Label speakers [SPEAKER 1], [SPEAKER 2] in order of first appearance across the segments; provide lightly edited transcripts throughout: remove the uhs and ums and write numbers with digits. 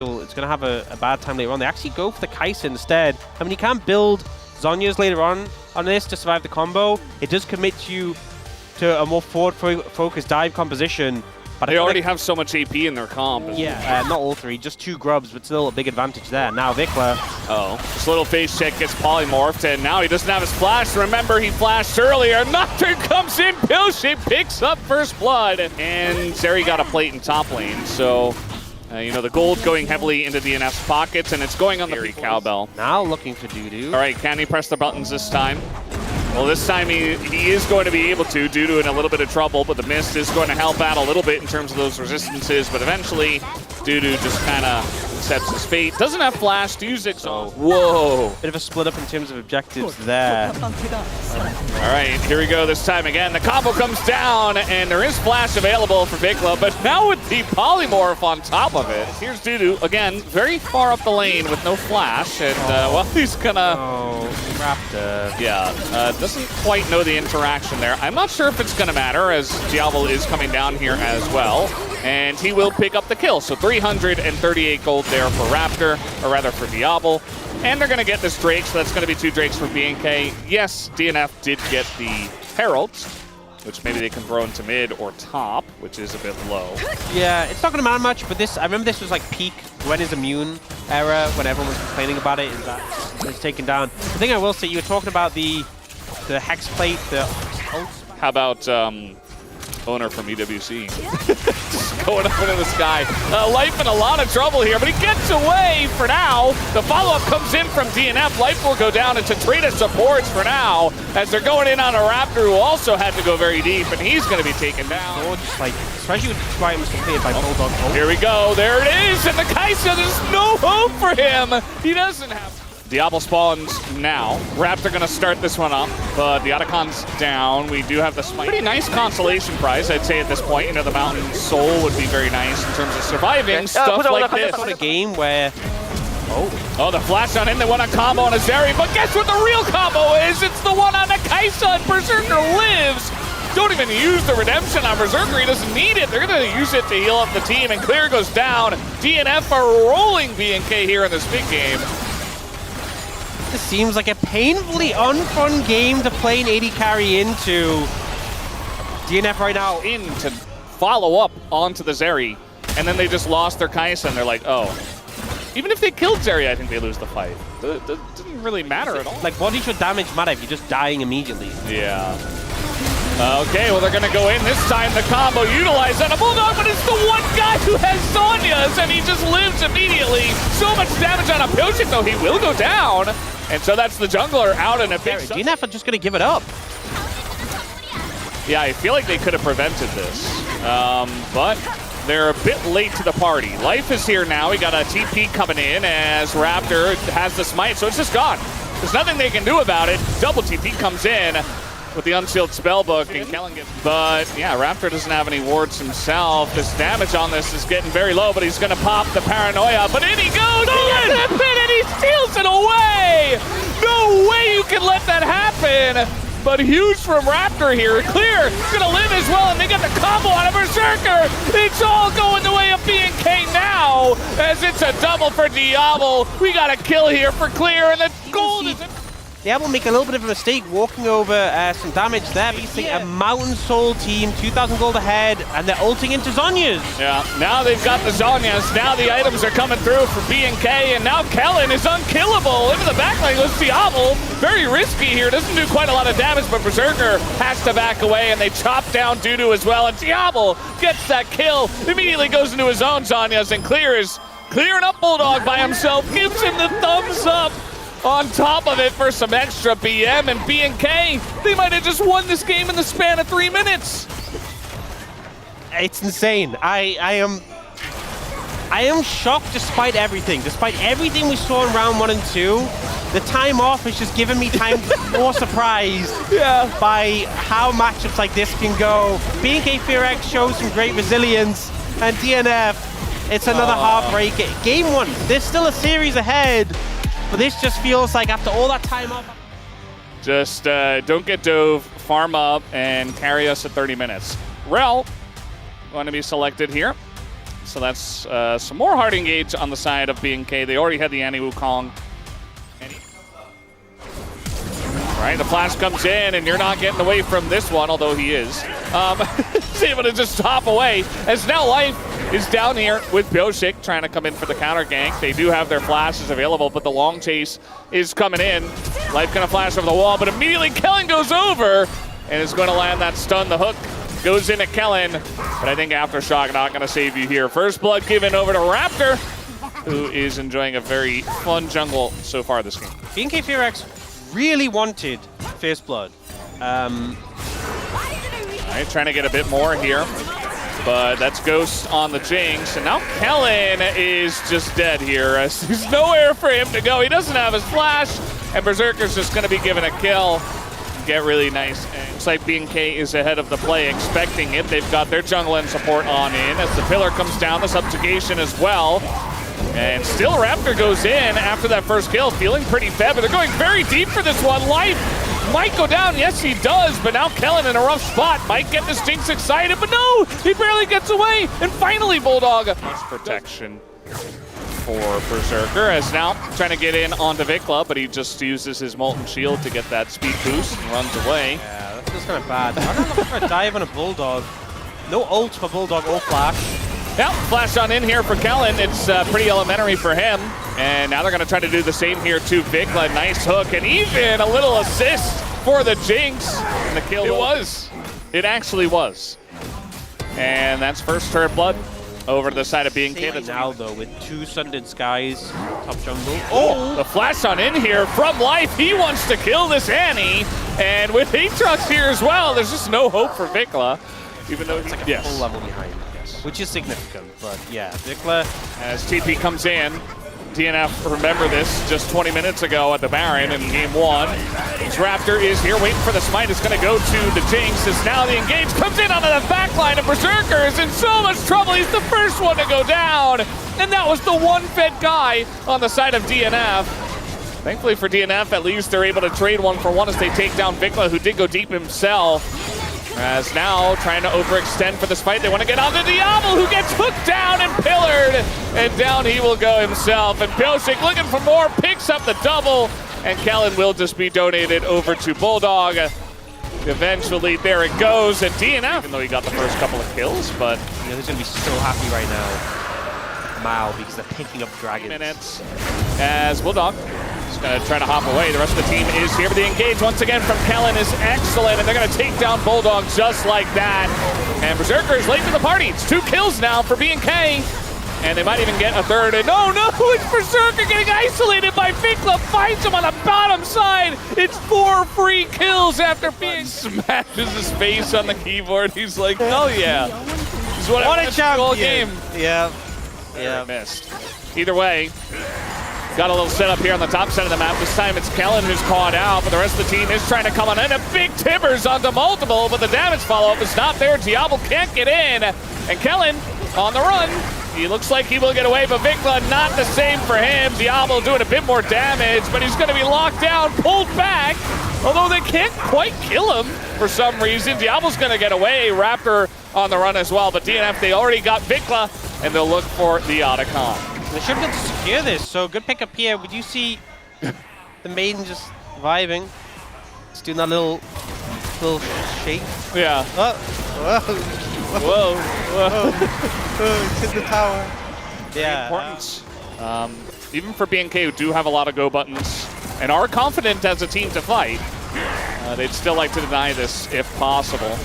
[SPEAKER 1] it's going to have a bad time later on. They actually go for the Kai'Sa instead. I mean, you can build Zhonya's later on this to survive the combo. It does commit you to a more forward-focused dive composition. But
[SPEAKER 2] they already have so much AP in their comp.
[SPEAKER 1] Yeah, not all three, just 2 grubs, but still a big advantage there. Now Vikla.
[SPEAKER 2] This little face check gets polymorphed, and now he doesn't have his flash. Remember, he flashed earlier. Nocturne comes in, Pillshape picks up first blood, and Zeri got a plate in top lane, so... you know, the gold going heavily into DNF's pockets, and it's going on the cowbell.
[SPEAKER 1] Now looking for Dudu.
[SPEAKER 2] All right, can he press the buttons this time? Well, this time he is going to be able to, Dudu in a little bit of trouble, but the mist is going to help out a little bit in terms of those resistances, but eventually Dudu just kind of accepts his fate. Doesn't have flash to use it, so whoa.
[SPEAKER 1] Bit of a split up in terms of objectives there.
[SPEAKER 2] All right, here we go this time again. The combo comes down, and there is flash available for Vikla, but now with the polymorph on top of it. Here's Dudu, again, very far up the lane with no flash, and well, he's gonna...
[SPEAKER 1] Raptor.
[SPEAKER 2] Yeah, doesn't quite know the interaction there. I'm not sure if it's gonna matter, as Diablo is coming down here as well, and he will pick up the kill. So 338 gold there for Raptor, or rather for Diablo. And they're going to get this Drake, so that's going to be 2 Drakes for BNK. Yes, DNF did get the Heralds, which maybe they can throw into mid or top, which is a bit low.
[SPEAKER 1] Yeah, it's not going to matter much, but this, I remember this was like peak when is immune era, when everyone was complaining about it, is that it's taken down. The thing I will say, you were talking about the Hex Plate, the ults.
[SPEAKER 2] How about owner from EWC? Just going up into the sky. Life in a lot of trouble here, but he gets away for now. The follow-up comes in from DNF. Life will go down into Trina supports for now, as they're going in on a Raptor who also had to go very deep, and he's going to be taken down.
[SPEAKER 1] Or just like, especially with the items completed by Bulldog.
[SPEAKER 2] Here we go. There it is, and the Kai'Sa, there's no hope for him. He doesn't have... Diablo spawns now. Raptor gonna start this one up, but the Otacon's down. We do have the smite. Pretty nice consolation prize, I'd say, at this point. You know, the Mountain Soul would be very nice in terms of surviving stuff like this.
[SPEAKER 1] On a game where...
[SPEAKER 2] Oh, the flash on in, they want a combo on a Zeri, but guess what the real combo is? It's the one on the Kai'Sa, and Berserker lives! Don't even use the redemption on Berserker, he doesn't need it. They're gonna use it to heal up the team, and Clear goes down. DNF are rolling BNK here in this big game.
[SPEAKER 1] This seems like a painfully unfun game to play an AD carry into. DNF right now
[SPEAKER 2] in to follow up onto the Zeri, and then they just lost their Kai'Sa, and they're like, oh. Even if they killed Zeri, I think they lose the fight. It didn't really matter at all.
[SPEAKER 1] Like, what does your damage matter if you're just dying immediately?
[SPEAKER 2] Yeah. Okay, well, they're going to go in this time. The combo utilized on a Bulldog, but it's the one guy who has Zhonya's, and he just lives immediately. So much damage on a Pillshape, though he will go down. And so that's the jungler out in a big...
[SPEAKER 1] DNF are just going to give it up.
[SPEAKER 2] Yeah, I feel like they could have prevented this. But they're a bit late to the party. Life is here now. We got a TP coming in as Raptor has the smite, so it's just gone. There's nothing they can do about it. Double TP comes in with the unsealed spellbook, and Kellen gets... But, yeah, Raptor doesn't have any wards himself. This damage on this is getting very low, but he's going to pop the paranoia. But in he goes! He gets it, and he steals it away! No way you can let that happen! But huge from Raptor here. Clear, going to live as well, and they get the combo out of Berserker! It's all going the way of BNK now, as it's a double for Diablo. We got a kill here for Clear, and the gold is...
[SPEAKER 1] Diablo make a little bit of a mistake walking over some damage there, facing a Mountain Soul team, 2,000 gold ahead, and they're ulting into Zhonya's.
[SPEAKER 2] Yeah, now they've got the Zhonya's, now the items are coming through for BNK, and now Kellen is unkillable. Into the backline goes Diablo, very risky here, doesn't do quite a lot of damage, but Berserker has to back away, and they chop down Dudu as well, and Diablo gets that kill, immediately goes into his own Zhonya's, and Clear is clearing up Bulldog by himself, gives him the thumbs up. On top of it for some extra BM, and BNK, they might have just won this game in the span of 3 minutes.
[SPEAKER 1] It's insane. I am shocked despite everything. Despite everything we saw in round 1 and 2, the time off has just given me time to be more surprised by how matchups like this can go. BNK FearX shows some great resilience, and DNF, it's another heartbreak. Game 1, there's still a series ahead. But this just feels like after all that time off...
[SPEAKER 2] Just don't get dove, farm up, and carry us at 30 minutes. Rel going to be selected here. So that's some more hard engage on the side of BNK. They already had the Annie-Wukong. Right, the flash comes in, and you're not getting away from this one, although he is. He's able to just hop away, as now Life is down here with BFX trying to come in for the counter gank. They do have their flashes available, but the long chase is coming in. Life gonna flash over the wall, but immediately Kellen goes over, and is going to land that stun. The hook goes into Kellen, but I think Aftershock not gonna save you here. First blood given over to Raptor, who is enjoying a very fun jungle so far this game.
[SPEAKER 1] BNK FearX really wanted First Blood.
[SPEAKER 2] All right, trying to get a bit more here, but that's Ghost on the Jinx, and now Kellen is just dead here. There's nowhere for him to go. He doesn't have his flash, and Berserker's just going to be given a kill. Get really nice. And looks like BNK is ahead of the play, expecting it. They've got their jungle and support on in. As the pillar comes down, the subjugation as well. And still Raptor goes in after that first kill, feeling pretty fed, but they're going very deep for this one. Life might go down, yes he does, but now Kellen in a rough spot. Might get this Jinx excited, but no, he barely gets away. And finally Bulldog. Much protection for Berserker, as now trying to get in onto Vikla, but he just uses his Molten Shield to get that speed boost and runs away.
[SPEAKER 1] Yeah, that feels kind of bad. I don't know for a dive on a Bulldog. No ult for Bulldog or flash.
[SPEAKER 2] Yep, flash on in here for Kellen. It's pretty elementary for him. And now they're going to try to do the same here to Vikla. Nice hook and even a little assist for the Jinx. And the kill was. It actually was. And that's first turret blood over to the side of BNK.
[SPEAKER 1] Now, though, with two Sundered Skies, top jungle.
[SPEAKER 2] Oh, the flash on in here from Life. He wants to kill this Annie. And with Aatrox here as well, there's just no hope for Vikla. Even though
[SPEAKER 1] it's like a full level behind. Which is significant, but yeah, Vikla.
[SPEAKER 2] As TP comes in, DNF, remember this, just 20 minutes ago at the Baron in game 1. As Raptor is here waiting for the smite. It's going to go to the Jinx, as now the engage comes in onto the back line, and Berserker is in so much trouble. He's the first one to go down, and that was the one-fed guy on the side of DNF. Thankfully for DNF, at least they're able to trade 1-for-1 as they take down Vikla, who did go deep himself. As now trying to overextend for this fight. They want to get onto Diablo, who gets hooked down and pillared. And down he will go himself. And BFX looking for more, picks up the double. And Kellen will just be donated over to Bulldog. Eventually, there it goes. And DNF, even though he got the first couple of kills, but
[SPEAKER 1] you know, he's going to be so happy right now, Mao, because they're picking up dragons.
[SPEAKER 2] Minutes as Bulldog is going to try to hop away. The rest of the team is here, but the engage once again from Kellen is excellent, and they're going to take down Bulldog just like that. And Berserker is late to the party. It's 2 kills now for BNK, and they might even get a third. And no, it's Berserker getting isolated by Vikla. Finds him on the bottom side. It's 4 free kills after being smashes his face on the keyboard. He's like, oh yeah. This is what I
[SPEAKER 1] a champion.
[SPEAKER 2] All game.
[SPEAKER 1] Yeah.
[SPEAKER 2] Yeah. Missed. Either way, got a little setup here on the top side of the map. This time it's Kellen who's caught out, but the rest of the team is trying to come on in. A big timbers onto multiple, but the damage follow-up is not there. Diablo can't get in, and Kellen on the run. He looks like he will get away, but Vikla not the same for him. Diablo doing a bit more damage, but he's going to be locked down, pulled back, although they can't quite kill him for some reason. Diablo's going to get away. Raptor on the run as well, but DNF, they already got Vikla, and they'll look for the Otacon.
[SPEAKER 1] They should be able to secure this, so good pickup here. Would you see the maiden just vibing? Just doing that little shake?
[SPEAKER 2] Yeah.
[SPEAKER 1] Oh. Whoa. It's in the tower. Yeah.
[SPEAKER 2] Important. Even for BNK, who do have a lot of go buttons and are confident as a team to fight, they'd still like to deny this if possible.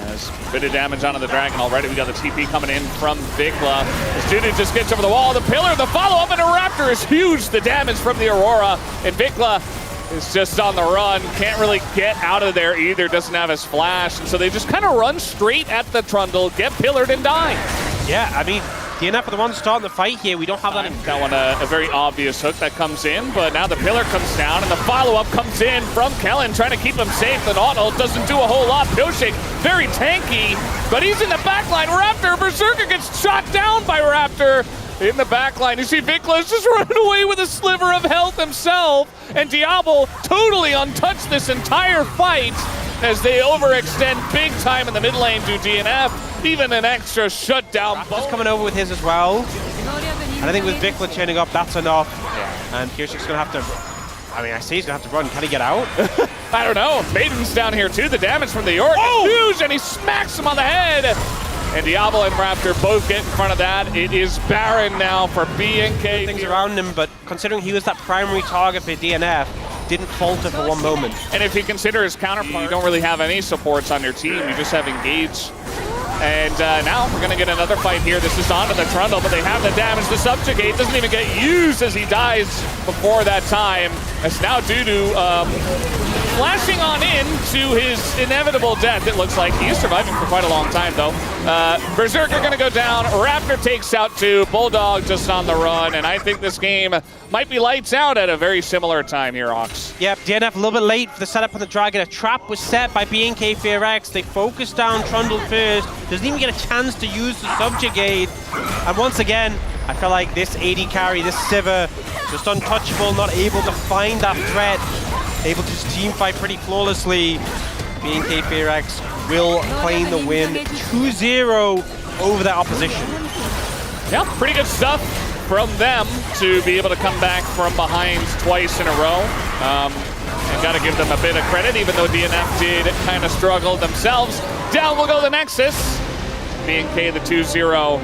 [SPEAKER 2] As a bit of damage onto the Dragon already. We got the TP coming in from Vikla. The student just gets over the wall. The pillar, the follow-up, and a Raptor is huge. The damage from the Aurora. And Vikla is just on the run. Can't really get out of there either. Doesn't have his flash. And so they just kind of run straight at the Trundle, get pillared, and die.
[SPEAKER 1] Yeah, I mean, DNF are the ones starting the fight here. We don't have that in.
[SPEAKER 2] That one, a very obvious hook that comes in, but now the pillar comes down, and the follow-up comes in from Kellen, trying to keep him safe. The auto doesn't do a whole lot. BFX, very tanky, but he's in the backline. Raptor, Berserker gets shot down by Raptor in the backline. You see Vikla is just running away with a sliver of health himself, and Diablo totally untouched this entire fight. as they overextend big time in the mid lane to DNF. Even an extra shutdown.
[SPEAKER 1] Just coming over with his as well. And I think with Vikla turning up, that's enough. Yeah. And FearX going to have to, I mean, I say he's going to have to run. Can he get out?
[SPEAKER 2] I don't know. Maiden's down here too. The damage from the York is huge, and he smacks him on the head. And Diablo and Raptor both get in front of that. It is barren now for BNK.
[SPEAKER 1] Things around him, but considering he was that primary target for DNF, didn't falter for one moment.
[SPEAKER 2] And if you consider his counterpart, you don't really have any supports on your team. You just have Engage. And now we're going to get another fight here. This is onto the Trundle, but they have the damage. The Subjugate doesn't even get used as he dies before that time. It's now due to flashing on in to his inevitable death. It looks like he's surviving for quite a long time, though. Berserker going to go down. Raptor takes out 2. Bulldog just on the run. And I think this game might be lights out at a very similar time here, Ox.
[SPEAKER 1] Yep, DNF a little bit late for the setup on the Dragon. A trap was set by BNK FearX. They focused down Trundle first. Doesn't even get a chance to use the Subjugate. And once again, I feel like this AD carry, this Sivir, just untouchable, not able to find that threat. Able to just team fight pretty flawlessly. BNK FearX will claim the win 2-0 over their opposition.
[SPEAKER 2] Yeah, pretty good stuff from them to be able to come back from behind twice in a row. And got to give them a bit of credit, even though DNF did kind of struggle themselves. Down will go the Nexus. BNK the 2-0.